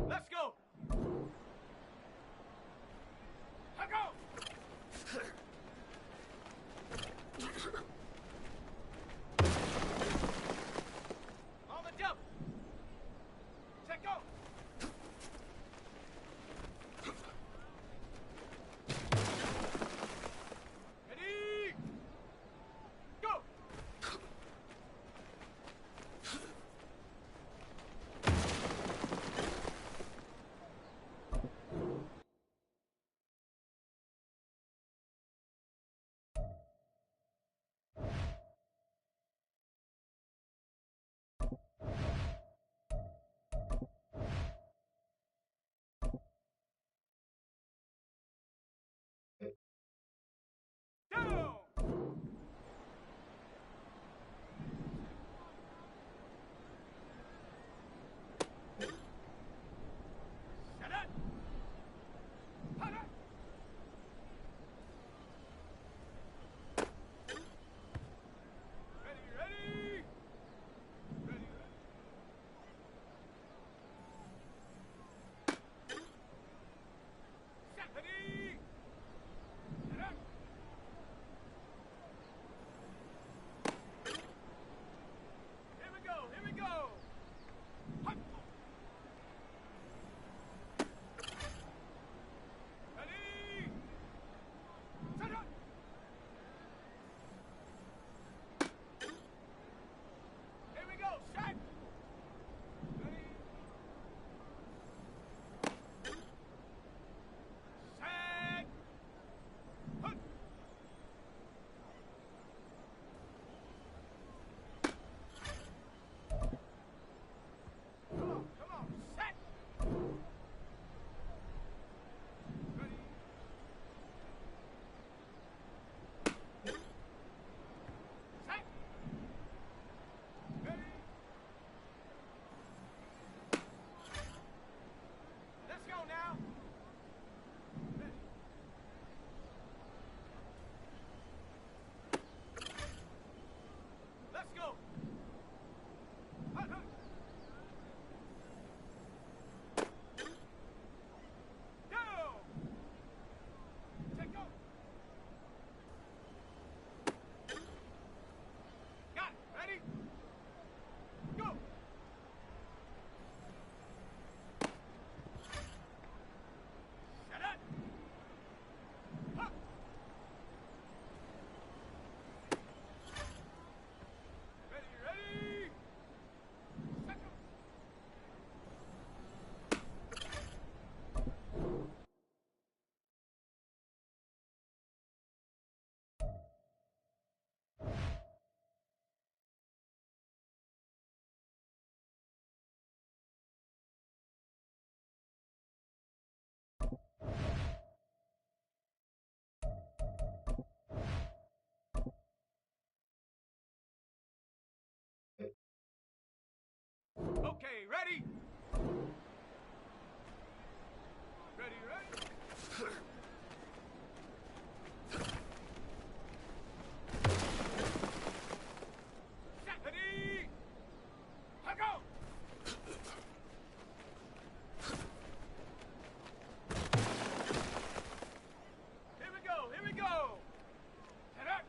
Let's go! Let go! On the double! Check go! Ready! Go! Down! Shut up! Shut up! Ready, ready! Ready, ready. Set, ready! Shut up! Here we go, here we go! Hup! Ready! Set up! Here we go, shot! Ready? Set! Hup! Come on, set! Ready? Set! Ready? Let's go now! Ready? Let's go! Hut, hut. Go! Check go! Got it! Ready? Go! Shut up! Huh. Ready, ready! Set go! Okay, ready? Ready, ready? Set, ready? Let go! Here we go, here we go! Set up!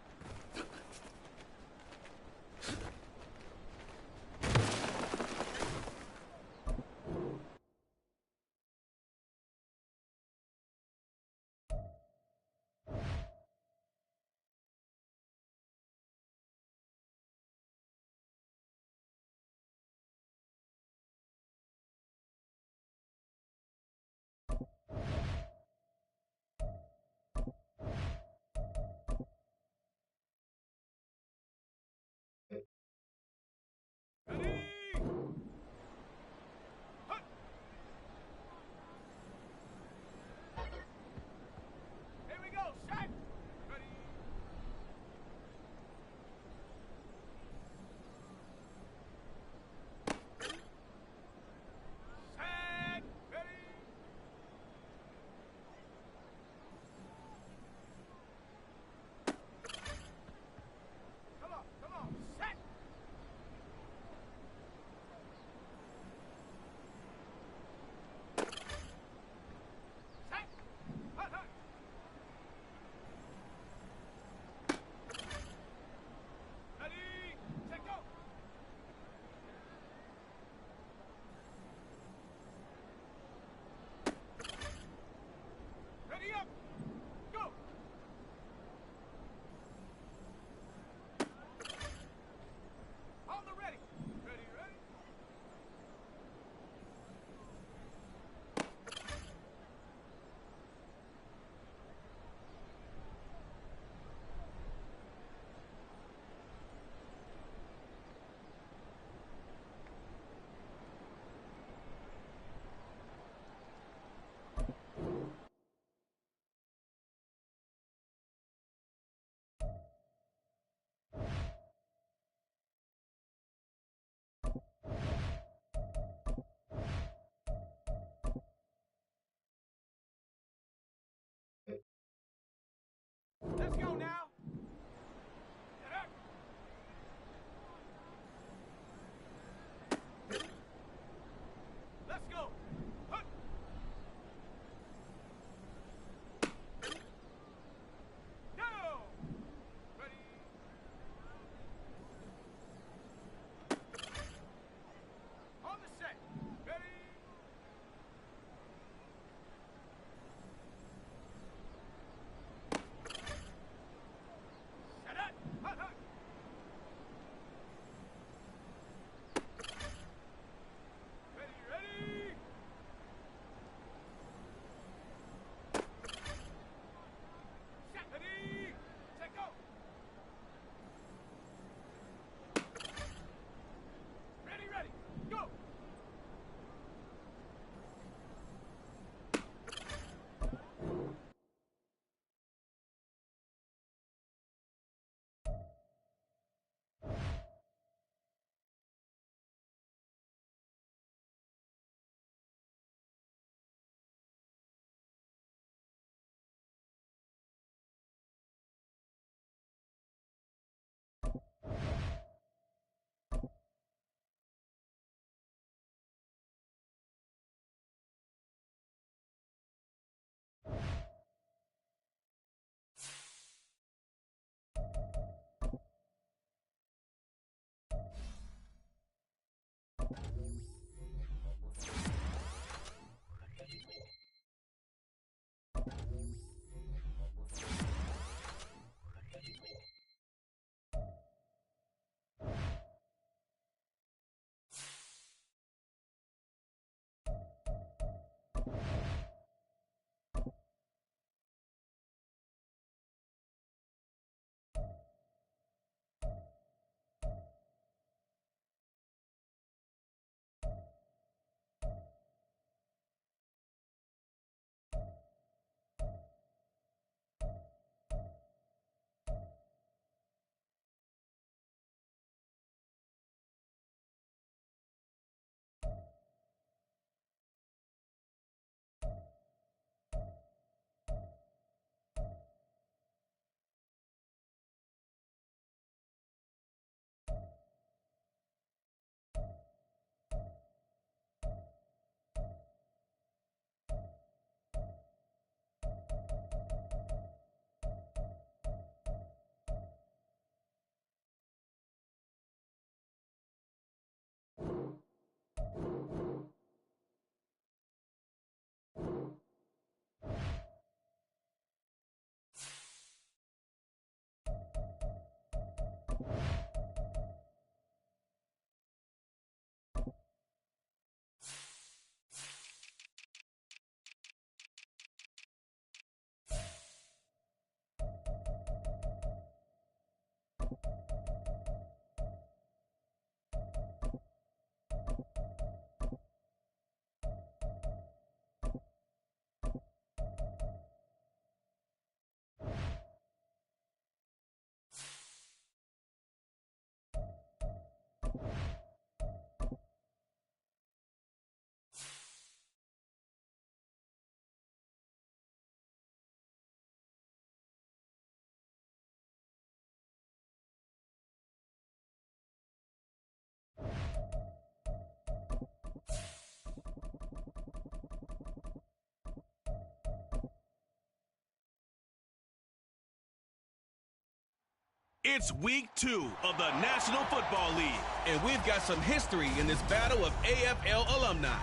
It's week 2 of the National Football League. And we've got some history in this battle of AFL alumni.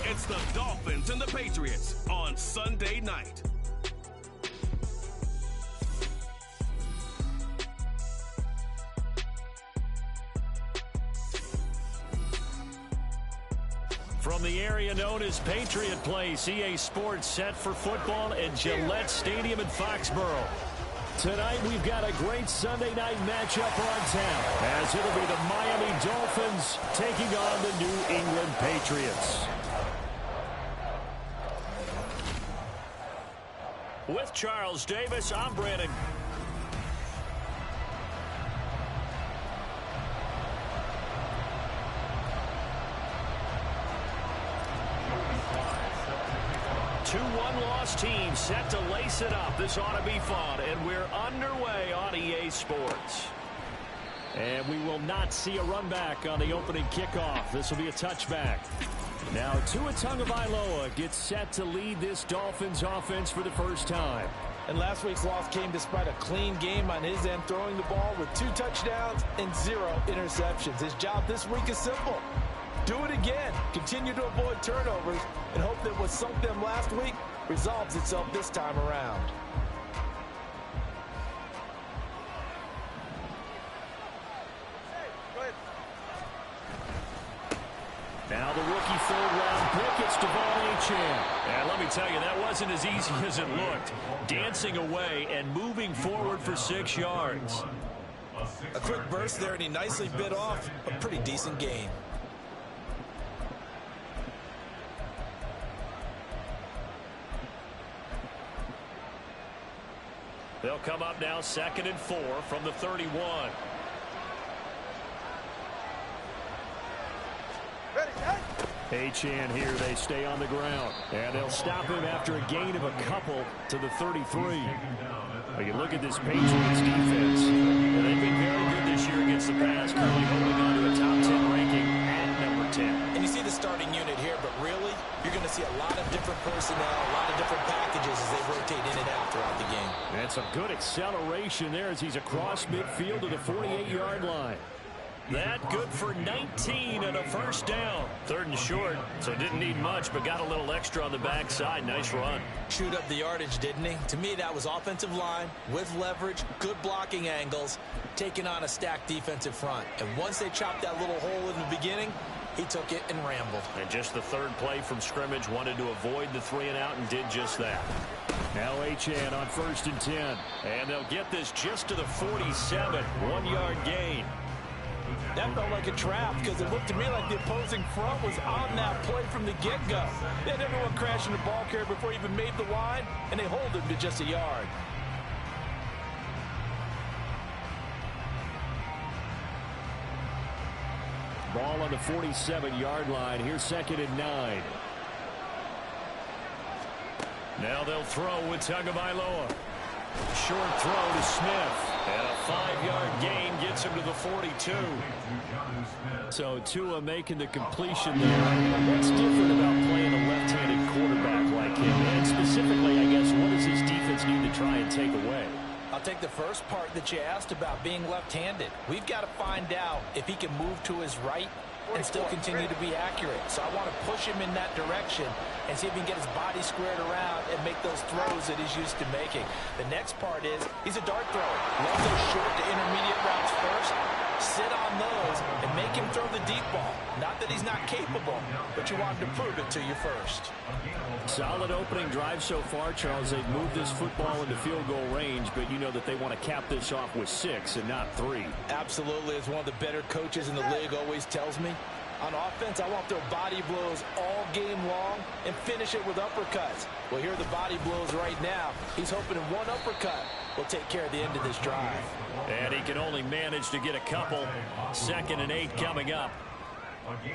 It's the Dolphins and the Patriots on Sunday night. From the area known as Patriot Place, EA Sports set for football at Gillette Stadium in Foxborough. Tonight we've got a great Sunday night matchup on tap, as it'll be the Miami Dolphins taking on the New England Patriots. With Charles Davis, I'm Brandon. Two one-loss teams set to lace it up. This ought to be fun, and we're underway on EA Sports. And we will not see a run back on the opening kickoff. This will be a touchback. Now Tua Tagovailoa gets set to lead this Dolphins offense for the first time. And last week's loss came despite a clean game on his end, throwing the ball with 2 touchdowns and 0 interceptions. His job this week is simple. Do it again. Continue to avoid turnovers and hope that what sunk them last week resolves itself this time around. Now the rookie third-round pick, it's Devon Achane. And let me tell you, that wasn't as easy as it looked. Dancing away and moving forward for 6 yards. A quick burst there, and he nicely bit off a pretty decent gain. They'll come up now 2nd and 4 from the 31. Achane here, they stay on the ground. And they'll stop him after a gain of a couple to the 33. Well, you look at this Patriots defense. And they've been very good this year against the pass, currently holding on to a top 10 ranking at number 10. And you see the starting unit here, but really, you're going to see a lot of different personnel, a lot of different packages as they rotate in and out throughout the game. And some good acceleration there as he's across midfield to the 48-yard line. That good for 19 and a first down. 3rd and short, so didn't need much, but got a little extra on the backside. Nice run. Chewed up the yardage, didn't he? To me, that was offensive line with leverage, good blocking angles, taking on a stacked defensive front. And once they chopped that little hole in the beginning, he took it and rambled. And just the 3rd play from scrimmage, wanted to avoid the 3 and out and did just that. Now Achane on 1st and 10. And they'll get this just to the 47. 1-yard gain. That felt like a trap because it looked to me like the opposing front was on that play from the get-go. They had everyone crashing the ball carrier before he even made the line, and they hold him to just a yard. Ball on the 47-yard line. Here's 2nd and 9. Now they'll throw with Tagovailoa. Short throw to Smith. And a 5-yard gain gets him to the 42. So Tua making the completion there. What's different about playing a left-handed quarterback like him? And specifically, I guess, what does his defense need to try and take away? I'll take the first part that you asked about being left-handed. We've got to find out if he can move to his right and still continue to be accurate. So I want to push him in that direction and see if he can get his body squared around and make those throws that he's used to making. The next part is he's a dart thrower. Love those short to intermediate routes first. Sit on those and make him throw the deep ball. Not that he's not capable, but you want him to prove it to you first. Solid opening drive so far, Charles. They've moved this football into field goal range, but you know that they want to cap this off with 6 and not 3. Absolutely. As one of the better coaches in the league always tells me, on offense, I want their body blows all game long and finish it with uppercuts. Well, here are the body blows right now. He's hoping in one uppercut will take care of the end of this drive. And he can only manage to get a couple. 2nd and 8 coming up.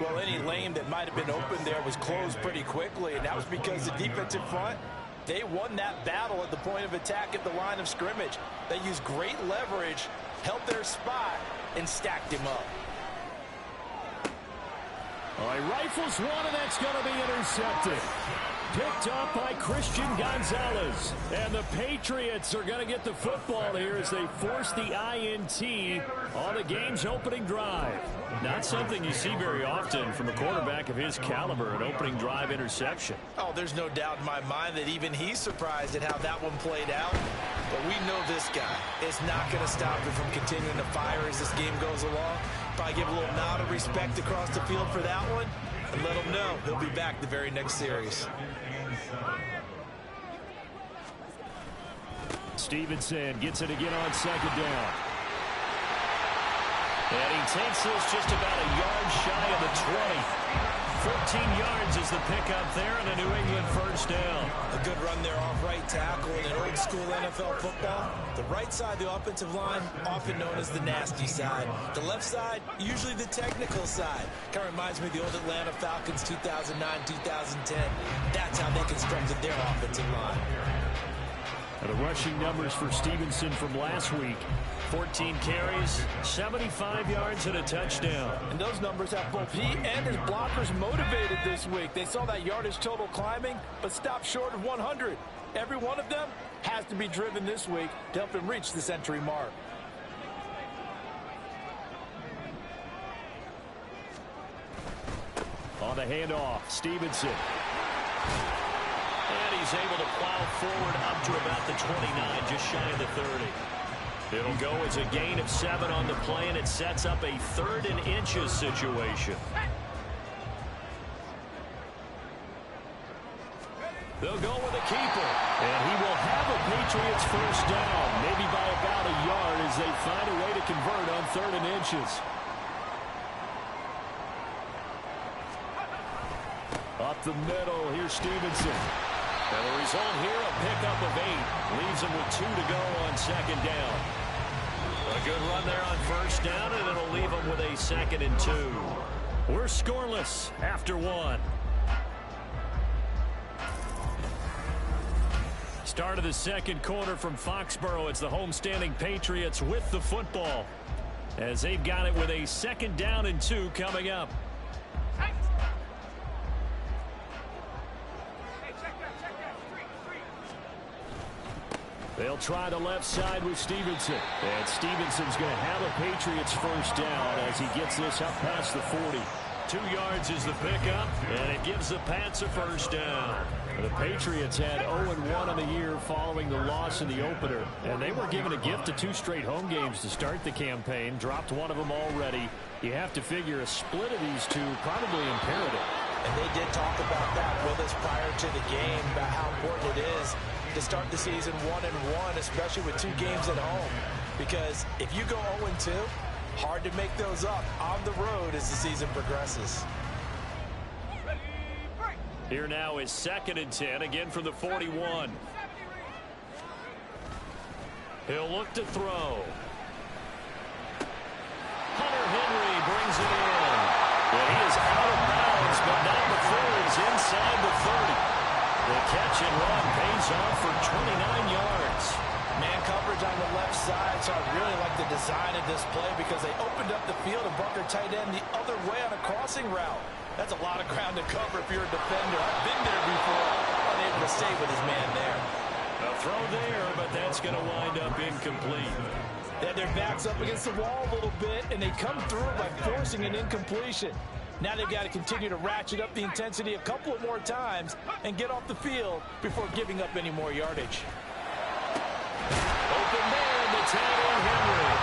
Well, any lane that might have been open there was closed pretty quickly, and that was because the defensive front, they won that battle at the point of attack at the line of scrimmage. They used great leverage, held their spot, and stacked him up. All right, rifles one, and that's going to be intercepted. picked up by Christian Gonzalez. And the Patriots are going to get the football here as they force the INT on the game's opening drive. Not something you see very often from a quarterback of his caliber, an opening drive interception. Oh, there's no doubt in my mind that even he's surprised at how that one played out. But we know this guy is not going to stop him from continuing to fire as this game goes along. Probably give a little nod of respect across the field for that one and let him know he'll be back the very next series. Stevenson gets it again on second down. And he takes this just about a yard shy of the 20. 14 yards is the pickup there and a New England first down. A good run there off right tackle in an old school NFL football. The right side of the offensive line, often known as the nasty side. The left side, usually the technical side. Kind of reminds me of the old Atlanta Falcons 2009-2010. That's how they constructed their offensive line. And the rushing numbers for Stevenson from last week. 14 carries, 75 yards, and a touchdown. And those numbers have both he and his blockers motivated this week. They saw that yardage total climbing, but stopped short of 100. Every one of them has to be driven this week to help him reach the century mark. On the handoff, Stevenson. And he's able to plow forward up to about the 29, just shy of the 30. It'll go as a gain of 7 on the play, and it sets up a 3rd and inches situation. They'll go with a keeper. And he will have a Patriots first down, maybe by about a yard as they find a way to convert on 3rd and inches. Up the middle, here's Stevenson. And the result here, a pickup of 8. Leaves him with 2 to go on second down. A good run there on first down, and it'll leave him with a 2nd and 2. We're scoreless after 1. Start of the second quarter from Foxborough. It's the homestanding Patriots with the football as they've got it with a 2nd down and 2 coming up. They'll try the left side with Stevenson. And Stevenson's going to have a Patriots first down as he gets this up past the 40. 2 yards is the pickup, and it gives the Pats a first down. The Patriots had 0-1 on the year following the loss in the opener, and they were given a gift of 2 straight home games to start the campaign. Dropped one of them already. You have to figure a split of these two probably imperative. And they did talk about that with us prior to the game, about how important it is to start the season 1-1, especially with 2 games at home. Because if you go 0-2, hard to make those up on the road as the season progresses. Here now is 2nd and 10, again from the 41. He'll look to throw. Hunter Henry brings it in. And he is out of bounds, but not before he's inside the 30. The catch and run pays off for 29 yards. Man coverage on the left side, so I really like the design of this play because they opened up the field and brought their tight end the other way on a crossing route. That's a lot of ground to cover if you're a defender. I've been there before, unable to stay with his man there. A throw there, but that's going to wind up incomplete. They had their backs up against the wall a little bit, and they come through by forcing an incompletion. Now they've got to continue to ratchet up the intensity a couple of more times and get off the field before giving up any more yardage. Open man to tag on Henry.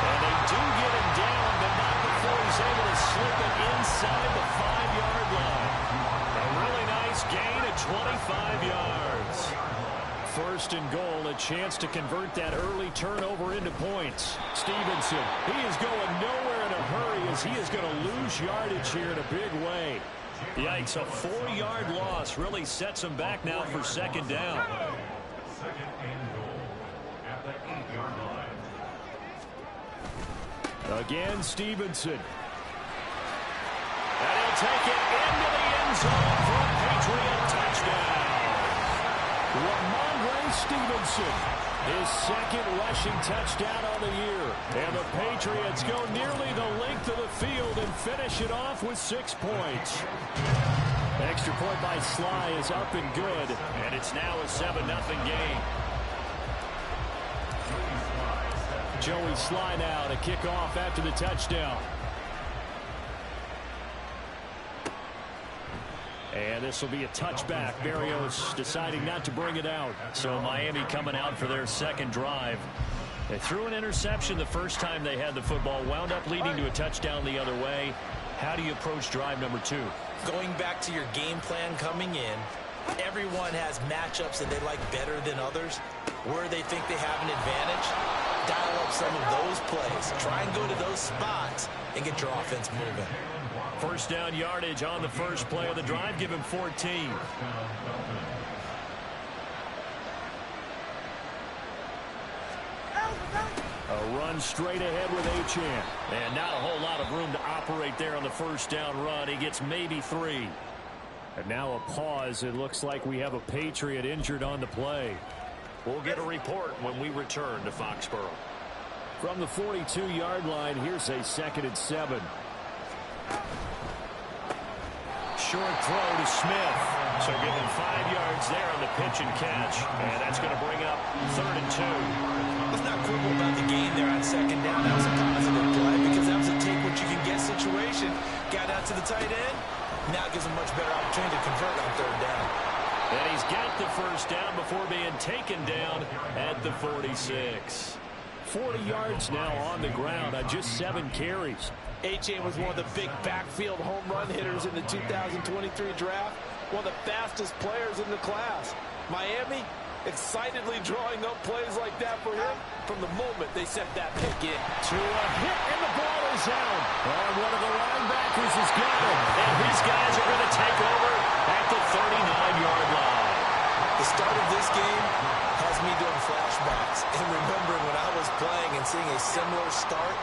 And they do get him down, but not before he's able to slip it inside the 5-yard line. A really nice gain of 25 yards. 1st and goal, a chance to convert that early turnover into points. Stevenson, he is going nowhere in a hurry as he is going to lose yardage here in a big way. Yikes, a 4-yard loss really sets him back now for 2nd down. Again, Stevenson. And he'll take it into the end zone for a Patriot touchdown. Ramondre Stevenson, his 2nd rushing touchdown on the year. And the Patriots go nearly the length of the field and finish it off with 6 points. Extra point by Sly is up and good, and it's now a 7-0 game. Joey Sly now to kick off after the touchdown. And this will be a touchback. Berrios deciding not to bring it out. So Miami coming out for their second drive. They threw an interception the first time they had the football, wound up leading to a touchdown the other way. How do you approach drive number 2? Going back to your game plan coming in, everyone has matchups that they like better than others. Where they think they have an advantage, dial up some of those plays. Try and go to those spots and get your offense moving. First down yardage on the first play of the drive. Give him 14. A run straight ahead with Achane. And not a whole lot of room to operate there on the first down run. He gets maybe 3. And now a pause. It looks like we have a Patriot injured on the play. We'll get a report when we return to Foxborough. From the 42-yard line, here's a 2nd and 7. Short throw to Smith. So give him 5 yards there on the pitch and catch. And that's going to bring up 3rd and 2. Let's not quibble about the game there on 2nd down. That was a positive play because that was a take what you can get situation. Got out to the tight end. Now gives him much better opportunity to convert on 3rd down. And he's got the first down before being taken down at the 46. 40 yards now on the ground on just 7 carries. Achane was one of the big backfield home run hitters in the 2023 draft. One of the fastest players in the class. Miami excitedly drawing up plays like that for him from the moment they sent that pick in. To a hit, and the ball is out. And one of the linebackers is gone. And his guys are going to take over at the 39-yard line. The start of this game has me doing flashbacks and remembering when I was playing and seeing a similar start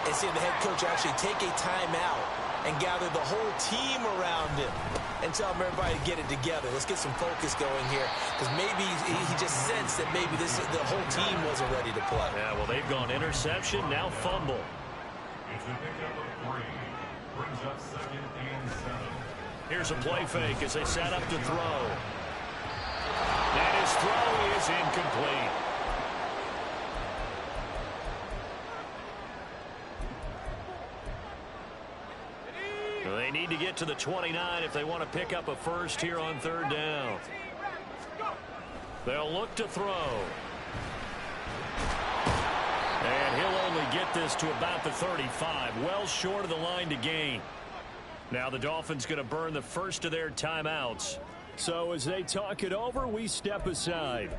and seeing the head coach actually take a timeout and gather the whole team around him and tell everybody to get it together. Let's get some focus going here because maybe he just sensed that maybe the whole team wasn't ready to play. Yeah, well, they've gone interception, now fumble. Here's a play fake as they set up to throw. And his throw is incomplete. They need to get to the 29 if they want to pick up a first here on 3rd down. They'll look to throw. And he'll only get this to about the 35, well short of the line to gain. Now the Dolphins going to burn the first of their timeouts. So as they talk it over, we step aside.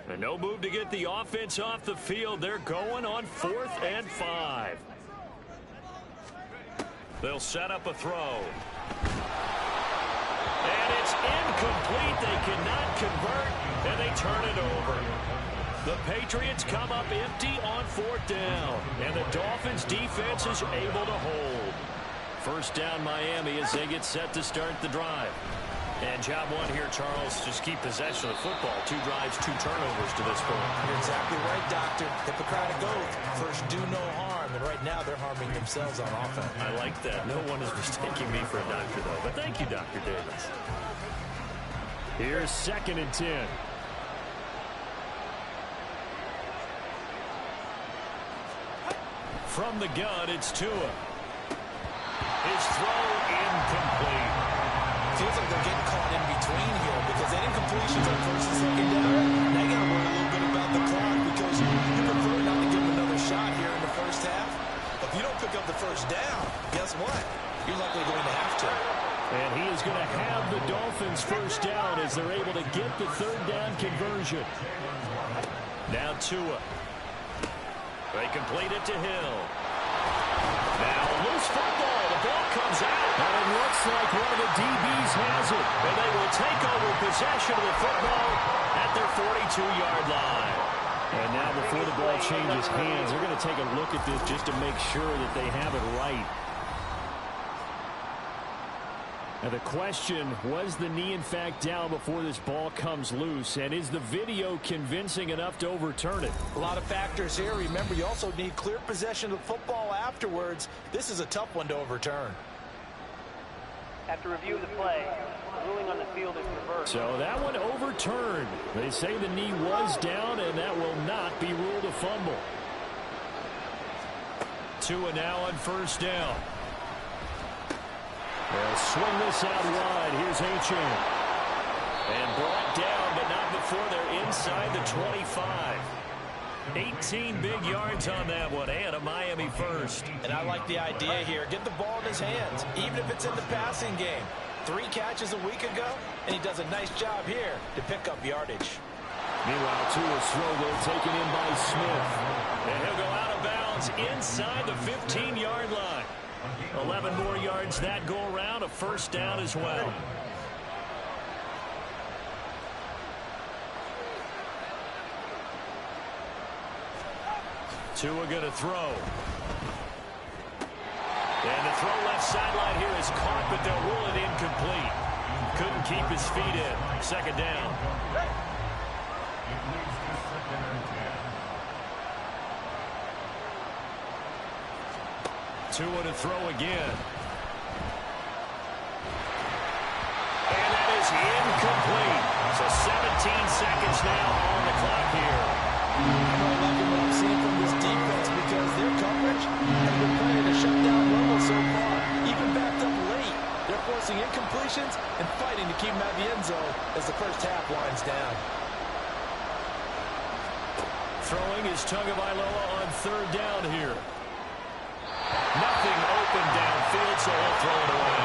And no move to get the offense off the field. They're going on 4th and 5. They'll set up a throw. And it's incomplete. They cannot convert, and they turn it over. The Patriots come up empty on 4th down, and the Dolphins defense is able to hold. First down Miami as they get set to start the drive. And job 1 here, Charles, just keep possession of the football. 2 drives, 2 turnovers to this point. You're exactly right, Doctor. Hippocratic oath. First, do no harm. And right now, they're harming themselves on offense. I like that. No one is mistaking me for a doctor, though. But thank you, Dr. Davis. Here's 2nd and 10. From the gun, it's Tua. His throw incomplete. Feels like they're getting caught in between here because they didn't completions on 1st and 2nd down. Now you got to worry a little bit about the clock because you prefer not to give them another shot here in the first half. If you don't pick up the first down, guess what? You're likely going to have to. And he is going to have the Dolphins first down as they're able to get the 3rd down conversion. Now Tua. They complete it to Hill. Now loose football. The ball comes out. And it looks like one of the DBs has it. And they will take over possession of the football at their 42-yard line. And now before the ball changes hands, they're going to take a look at this just to make sure that they have it right. Now the question, was the knee in fact down before this ball comes loose? And is the video convincing enough to overturn it? A lot of factors here. Remember, you also need clear possession of the football afterwards. This is a tough one to overturn. After review of the play, the ruling on the field is reversed. So that one overturned. They say the knee was down, and that will not be ruled a fumble. Tua now on first down. They'll swing this out wide. Here's Achane. And brought down, but not before they're inside the 25. 18 big yards on that one, and a Miami first. And I like the idea here. Get the ball in his hands, even if it's in the passing game. 3 catches a week ago, and he does a nice job here to pick up yardage. Meanwhile, Tua's throw, though, taken in by Smith. And he'll go out of bounds inside the 15-yard line. 11 more yards that go around, a first down as well. Tua going to throw. And the throw left sideline here is caught, but they'll rule it incomplete. Couldn't keep his feet in. Second down. Tua to throw again. And that is incomplete. So 17 seconds now on the clock here. I'm liking what I'm seeing from this defense because their coverage has been playing a shutdown level so far. Even backed up late, they're forcing incompletions and fighting to keep them out of the end zone as the first half winds down. Throwing is Tagovailoa on third down here. Nothing open downfield, so he'll throw it away.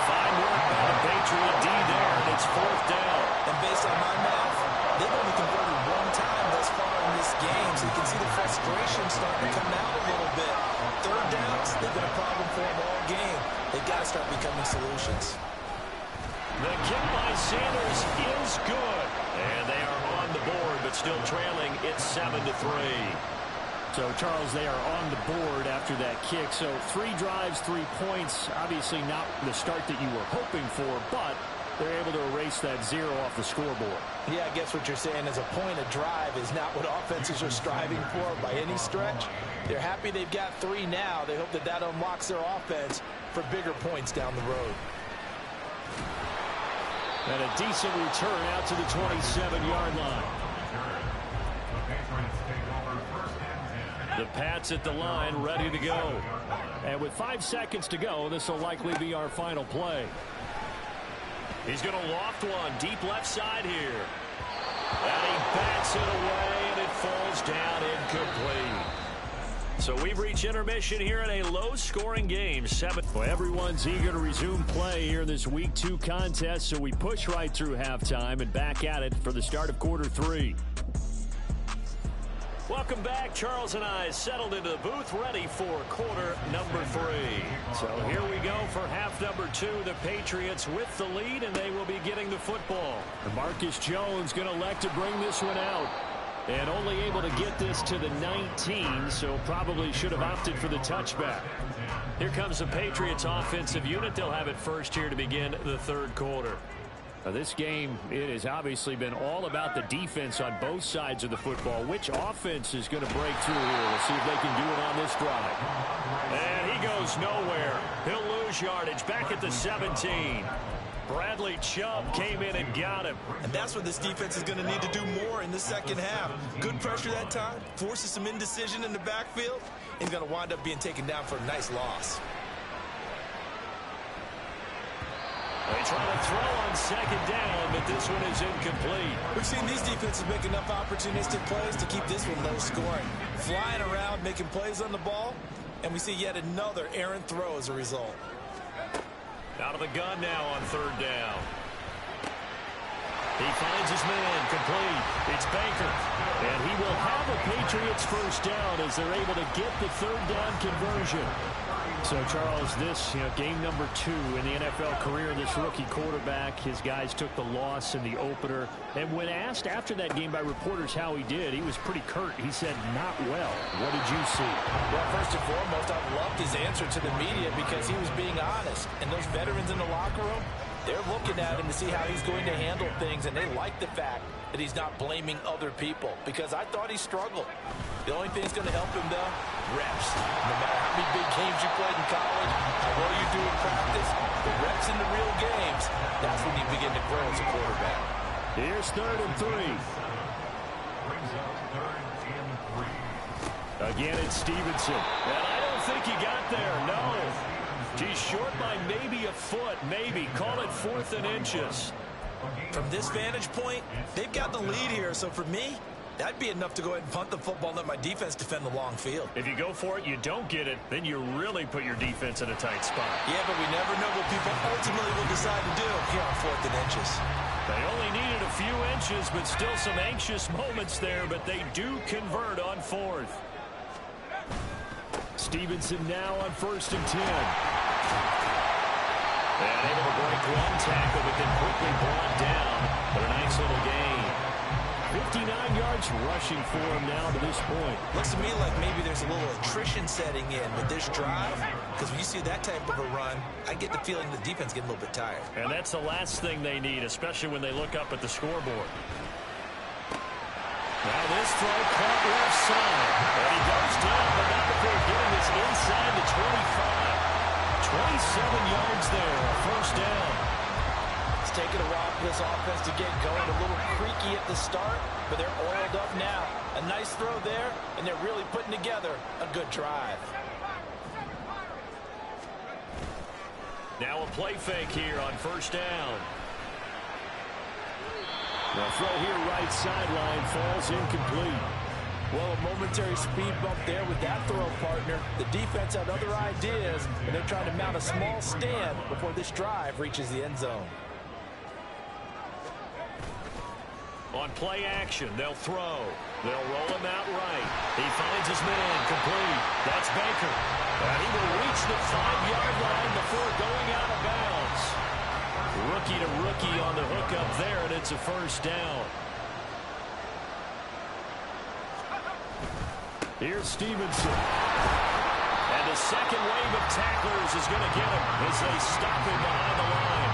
Fine work by the Patriot D there, and it's fourth down. And based on my math, they've only converted 1 time thus far in this game, so you can see the frustration starting to come out a little bit. Third downs, they've been a problem for them all game. They've got to start becoming solutions. The kick by Sanders is good. And they are on the board, but still trailing. It's 7-3. So, Charles, they are on the board after that kick. So 3 drives, 3 points. Obviously not the start that you were hoping for, but they're able to erase that 0 off the scoreboard. Yeah, I guess what you're saying is a point of drive is not what offenses are striving for by any stretch. They're happy they've got 3 now. They hope that that unlocks their offense for bigger points down the road. And a decent return out to the 27-yard line. The Pats at the line, ready to go. And with 5 seconds to go, this will likely be our final play. He's going to loft one deep left side here. And he bats it away, and it falls down incomplete. So we've reached intermission here in a low-scoring game. 7. Well, everyone's eager to resume play here in this Week 2 contest, so we push right through halftime and back at it for the start of quarter 3. Welcome back. Charles and I settled into the booth ready for quarter number 3. So here we go for half number 2. The Patriots with the lead, and they will be getting the football. Marcus Jones going to elect to bring this one out. And only able to get this to the 19, so probably should have opted for the touchback. Here comes the Patriots offensive unit. They'll have it first here to begin the third quarter. Now this game, it has obviously been all about the defense on both sides of the football. Which offense is going to break through here? We'll see if they can do it on this drive. And he goes nowhere. He'll lose yardage back at the 17. Bradley Chubb came in and got him. And that's what this defense is going to need to do more in the second half. Good pressure that time, forces some indecision in the backfield, and he's going to wind up being taken down for a nice loss. They try to throw on second down, but this one is incomplete. We've seen these defenses make enough opportunistic plays to keep this one low scoring. Flying around, making plays on the ball, and we see yet another errant throw as a result. Out of the gun now on third down. He finds his man, complete. It's Baker. And he will have a Patriots first down as they're able to get the third down conversion. So, Charles, this, game number 2 in the NFL career of this rookie quarterback. His guys took the loss in the opener. And when asked after that game by reporters how he did, he was pretty curt. He said, not well. What did you see? Well, first and foremost, I loved his answer to the media because he was being honest. And those veterans in the locker room, they're looking at him to see how he's going to handle things, and they like the fact that he's not blaming other people, because I thought he struggled. The only thing that's going to help him, though, reps. No matter how many big games you played in college, how well you do in practice, the reps in the real games, that's when you begin to grow as a quarterback. Here's 3rd and 3. Again, it's Stevenson. And I don't think he got there, no. He's short by maybe a foot, maybe. Call it 4th and inches. From this vantage point, they've got the lead here, so for me, that'd be enough to go ahead and punt the football and let my defense defend the long field. If you go for it, you don't get it, then you really put your defense in a tight spot. Yeah, but we never know what people ultimately will decide to do here on 4th and inches. They only needed a few inches, but still some anxious moments there, but they do convert on 4th. Stevenson now on 1st and 10. And able to break one tackle, but then quickly brought down. But a nice little gain. 59 yards rushing for him now to this point. Looks to me like maybe there's a little attrition setting in with this drive, because when you see that type of a run, I get the feeling the defense getting a little bit tired. And that's the last thing they need, especially when they look up at the scoreboard. Now this throw caught left side. And he goes down, but not before getting this inside the 25. 27 yards there, a 1st down. It's taken a while for this offense to get going. A little creaky at the start, but they're oiled up now. A nice throw there, and they're really putting together a good drive. Now a play fake here on 1st down. The throw here right sideline falls incomplete. Well, a momentary speed bump there with that throw, partner. The defense had other ideas, and they're trying to mount a small stand before this drive reaches the end zone. On play action, they'll throw. They'll roll him out right. He finds his man complete. That's Baker. And he will reach the 5-yard line before going out of bounds. Rookie to rookie on the hookup there, and it's a 1st down. Here's Stevenson. And the second wave of tacklers is going to get him as they stop him behind the line.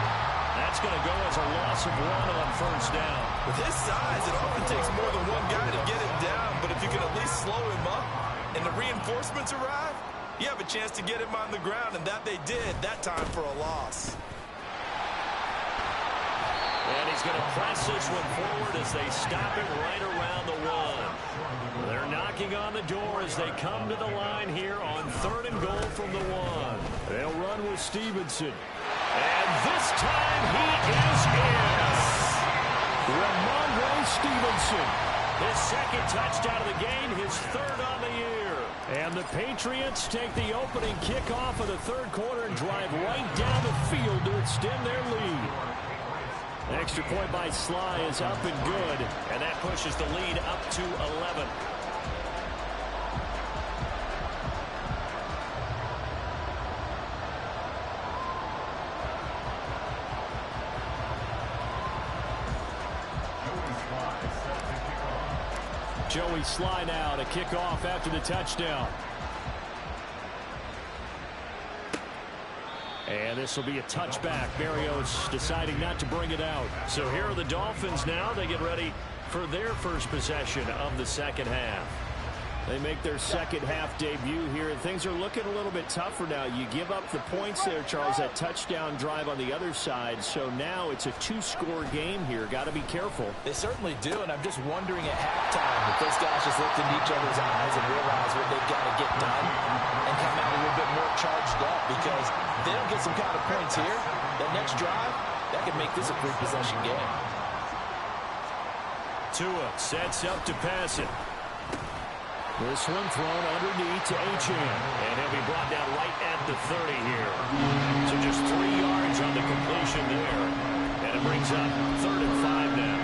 That's going to go as a loss of 1 on 1st down. With his size, it often takes more than one guy to get him down, but if you can at least slow him up and the reinforcements arrive, you have a chance to get him on the ground, and that they did that time for a loss. And he's going to press this one forward as they stop it right around the 1. They're knocking on the door as they come to the line here on 3rd and goal from the 1. They'll run with Stevenson. And this time he is in. Ramondre Stevenson. His 2nd touchdown of the game, his 3rd on the year. And the Patriots take the opening kickoff of the 3rd quarter and drive right down the field to extend their lead. An extra point by Sly is up and good, and that pushes the lead up to 11. Joey Sly now to kick off after the touchdown. And this will be a touchback. Berrios deciding not to bring it out. So here are the Dolphins now. They get ready for their first possession of the 2nd half. They make their 2nd half debut here. Things are looking a little bit tougher now. You give up the points there, Charles, that touchdown drive on the other side. So now it's a 2-score game here. Got to be careful. They certainly do, and I'm just wondering at halftime if those guys just looked into each other's eyes and realize what they've got to get done and come out a little bit more charged up, because if they don't get some kind of points here, that next drive, that could make this a 3-possession game. Tua sets up to pass it. This one thrown underneath to Achane. And he'll be brought down right at the 30 here. So just 3 yards on the completion there. And it brings up 3rd and 5 now.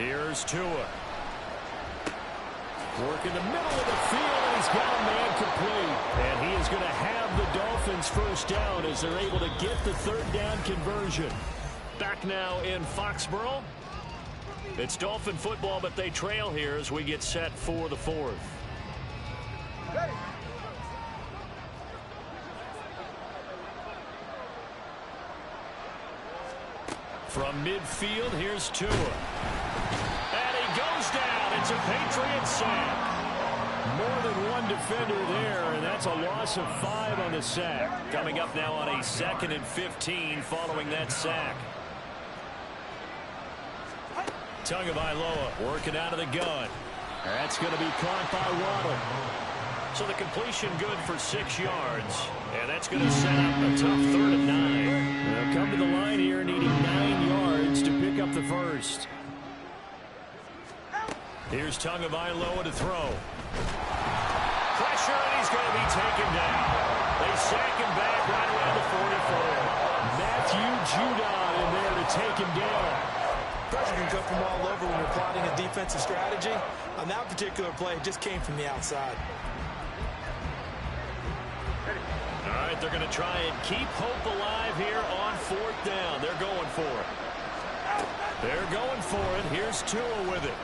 Here's Tua. Work in the middle of the field, and he's got a man complete. And he is going to have the Dolphins first down as they're able to get the third down conversion. Back now in Foxborough. It's Dolphin football, but they trail here as we get set for the fourth. From midfield, here's Tua. And he goes down. It's a Patriot sack. More than one defender there, and that's a loss of 5 on the sack. Coming up now on a 2nd and 15 following that sack. Tagovailoa working out of the gun. That's going to be caught by Waddle. So the completion good for 6 yards. And that's going to set up a tough 3rd and 9. They'll come to the line here needing 9 yards to pick up the first. Here's Tagovailoa to throw. Pressure, and he's going to be taken down. They sack him back right around the 44. Matthew Judon in there to take him down. Pressure can come from all over when you're plotting a defensive strategy. On that particular play, it just came from the outside. All right, they're going to try and keep hope alive here on 4th down. They're going for it. They're going for it. Here's Tua with it.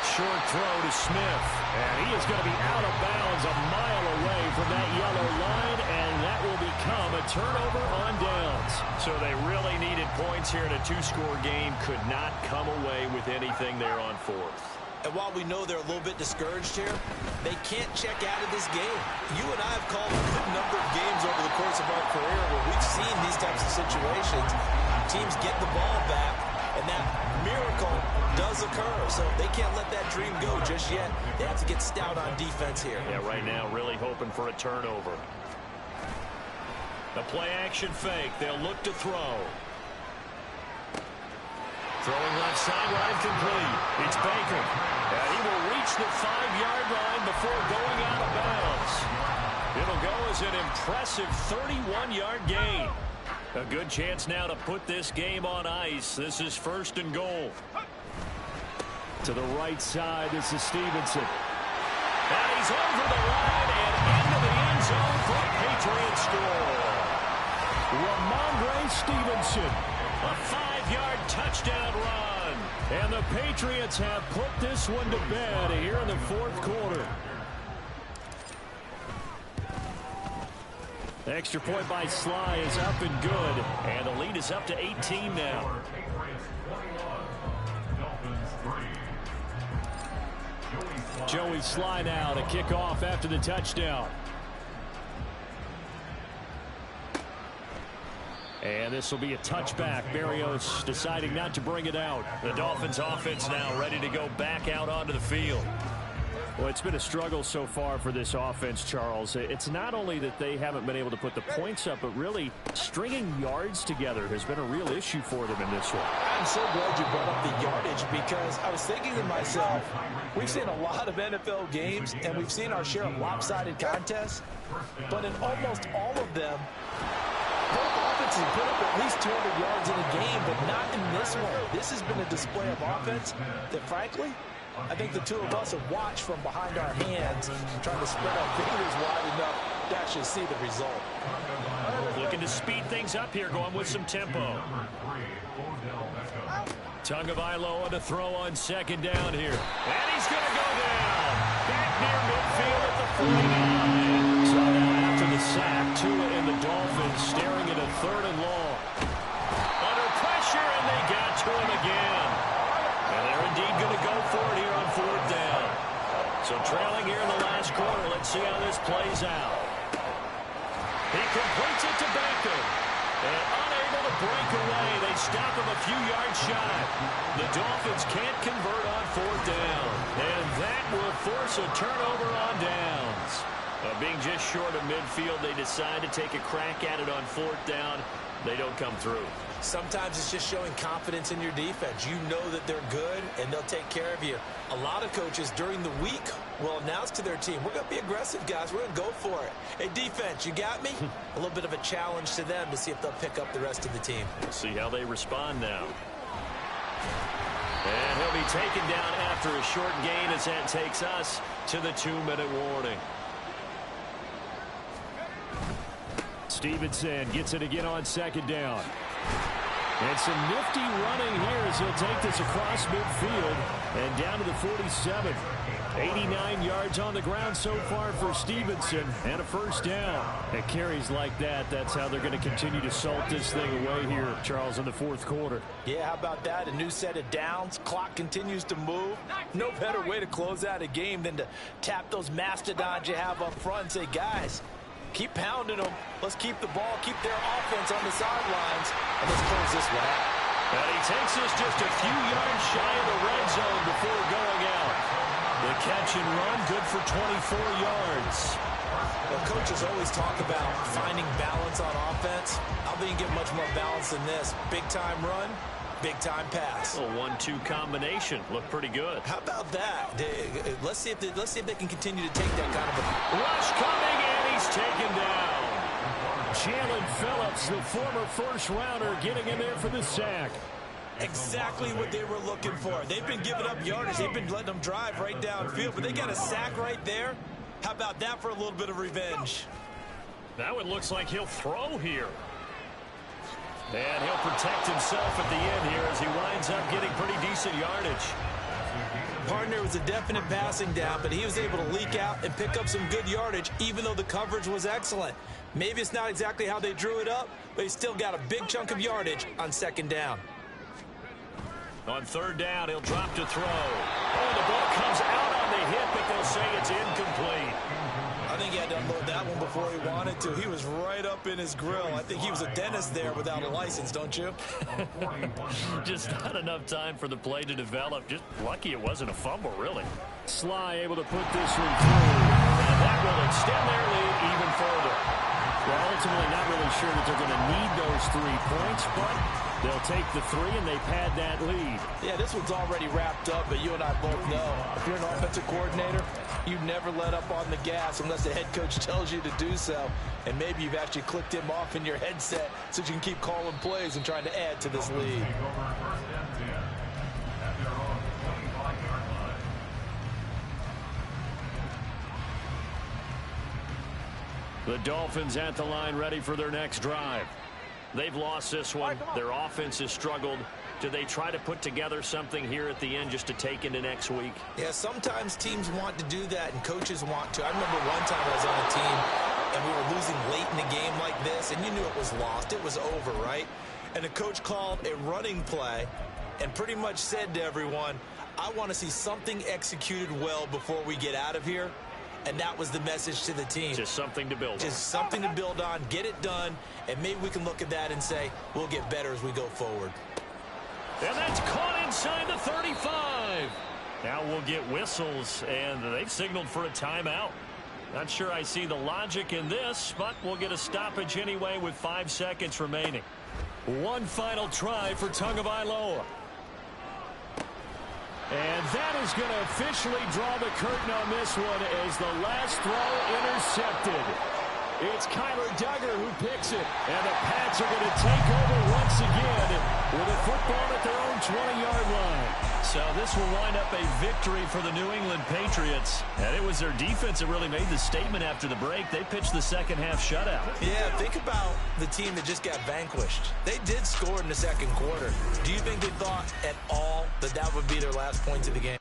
Short throw to Smith. And he is going to be out of bounds a mile away from that yellow line, and that will become a turnover on downs. So they really needed points here in a 2-score game. Could not come away with anything there on 4th. And while we know they're a little bit discouraged here, they can't check out of this game. You and I have called a good number of games over the course of our career where we've seen these types of situations. Teams get the ball back, and that miracle does occur. So they can't let that dream go just yet. They have to get stout on defense here. Yeah, right now really hoping for a turnover. The play-action fake. They'll look to throw. Throwing left sideline complete. It's Baker. And he will reach the 5-yard line before going out of bounds. It'll go as an impressive 31-yard gain. A good chance now to put this game on ice. This is 1st and goal. To the right side, this is Stevenson. And he's over the line and into the end zone for a Patriot score. Ramondre Stevenson. A 5-yard touchdown run. And the Patriots have put this one to bed here in the 4th quarter. The extra point by Sly is up and good. And the lead is up to 18 now. Joey Sly now to kick off after the touchdown. And this will be a touchback. Berrios deciding not to bring it out. The Dolphins offense now ready to go back out onto the field. Well, it's been a struggle so far for this offense, Charles. It's not only that they haven't been able to put the points up, but really stringing yards together has been a real issue for them in this one. I'm so glad you brought up the yardage because I was thinking to myself, we've seen a lot of NFL games and we've seen our share of lopsided contests, but in almost all of them, both offenses put up at least 200 yards in a game, but not in this one. This has been a display of offense that, frankly, I think the two of us have watched from behind our hands, trying to spread our fingers wide enough to actually see the result. Looking to speed things up here, going with some tempo. Tagovailoa to throw on 2nd down here. And he's going to go down. Back near midfield at the 49. So now after the sack, Tua and the Dolphins staring at a 3rd and long. Under pressure, and they got to him again. And they're indeed going to go for it here on 4th down. So trailing here in the last quarter, let's see how this plays out. He completes it to Baker. And unable to break away, they stop him a few yards shy. The Dolphins can't convert on 4th down. And that will force a turnover on downs. Being just short of midfield, they decide to take a crack at it on 4th down. They don't come through. Sometimes it's just showing confidence in your defense. You know that they're good, and they'll take care of you. A lot of coaches during the week will announce to their team, we're going to be aggressive, guys. We're going to go for it. Hey, defense, you got me? A little bit of a challenge to them to see if they'll pick up the rest of the team. We'll see how they respond now. And he'll be taken down after a short gain as that takes us to the 2-minute warning. Stevenson gets it again on 2nd down. And some nifty running here as he'll take this across midfield and down to the 47. 89 yards on the ground so far for Stevenson and a 1st down. At carries like that, that's how they're going to continue to salt this thing away here, Charles, in the 4th quarter. Yeah, how about that? A new set of downs. Clock continues to move. No better way to close out a game than to tap those mastodons you have up front and say, guys, keep pounding them. Let's keep the ball, keep their offense on the sidelines, and let's close this one out. And he takes us just a few yards shy of the red zone before going out. The catch and run, good for 24 yards. Well, coaches always talk about finding balance on offense. I don't think you get much more balance than this. Big-time run, big-time pass. A 1-2 combination. Looked pretty good. How about that? Let's see if they can continue to take that kind of a rush coming, and he's taken down. Jalen Phillips, the former 1st-rounder, getting in there for the sack. Exactly what they were looking for. They've been giving up yardage. They've been letting them drive right downfield, but they got a sack right there. How about that for a little bit of revenge? That one looks like he'll throw here. And he'll protect himself at the end here as he winds up getting pretty decent yardage. Partner was a definite passing down, but he was able to leak out and pick up some good yardage, even though the coverage was excellent. Maybe it's not exactly how they drew it up, but he still got a big chunk of yardage on 2nd down. On 3rd down, he'll drop to throw. Oh, the ball comes out on the hit, but they'll say it's incomplete. I think he had to unload that one before he wanted to. He was right up in his grill. I think he was a dentist there without a license, don't you? Just not enough time for the play to develop. Just lucky it wasn't a fumble, really. Sly able to put this one through. And that will extend their lead even further. Well, ultimately not really sure that they're going to need those 3 points, but they'll take the 3 and they pad that lead. Yeah, this one's already wrapped up, but you and I both know if you're an offensive coordinator, you never let up on the gas unless the head coach tells you to do so. And maybe you've actually clicked him off in your headset so you can keep calling plays and trying to add to this lead. The Dolphins at the line ready for their next drive. They've lost this one. Their offense has struggled. Do they try to put together something here at the end just to take into next week? Yeah, sometimes teams want to do that and coaches want to. I remember one time I was on a team and we were losing late in a game like this, and you knew it was lost. It was over, right? And the coach called a running play and pretty much said to everyone, I want to see something executed well before we get out of here. And that was the message to the team. Just something to build on. Just something to build on, get it done, and maybe we can look at that and say, we'll get better as we go forward. And that's caught inside the 35. Now we'll get whistles, and they've signaled for a timeout. Not sure I see the logic in this, but we'll get a stoppage anyway with 5 seconds remaining. One final try for Tagovailoa. And that is going to officially draw the curtain on this one as the last throw intercepted. It's Kyler Duggar who picks it, and the Pats are going to take over once again with a football at their own 20-yard line. So this will wind up a victory for the New England Patriots. And it was their defense that really made the statement after the break. They pitched the second-half shutout. Yeah, think about the team that just got vanquished. They did score in the second quarter. Do you think they thought at all that that would be their last points of the game?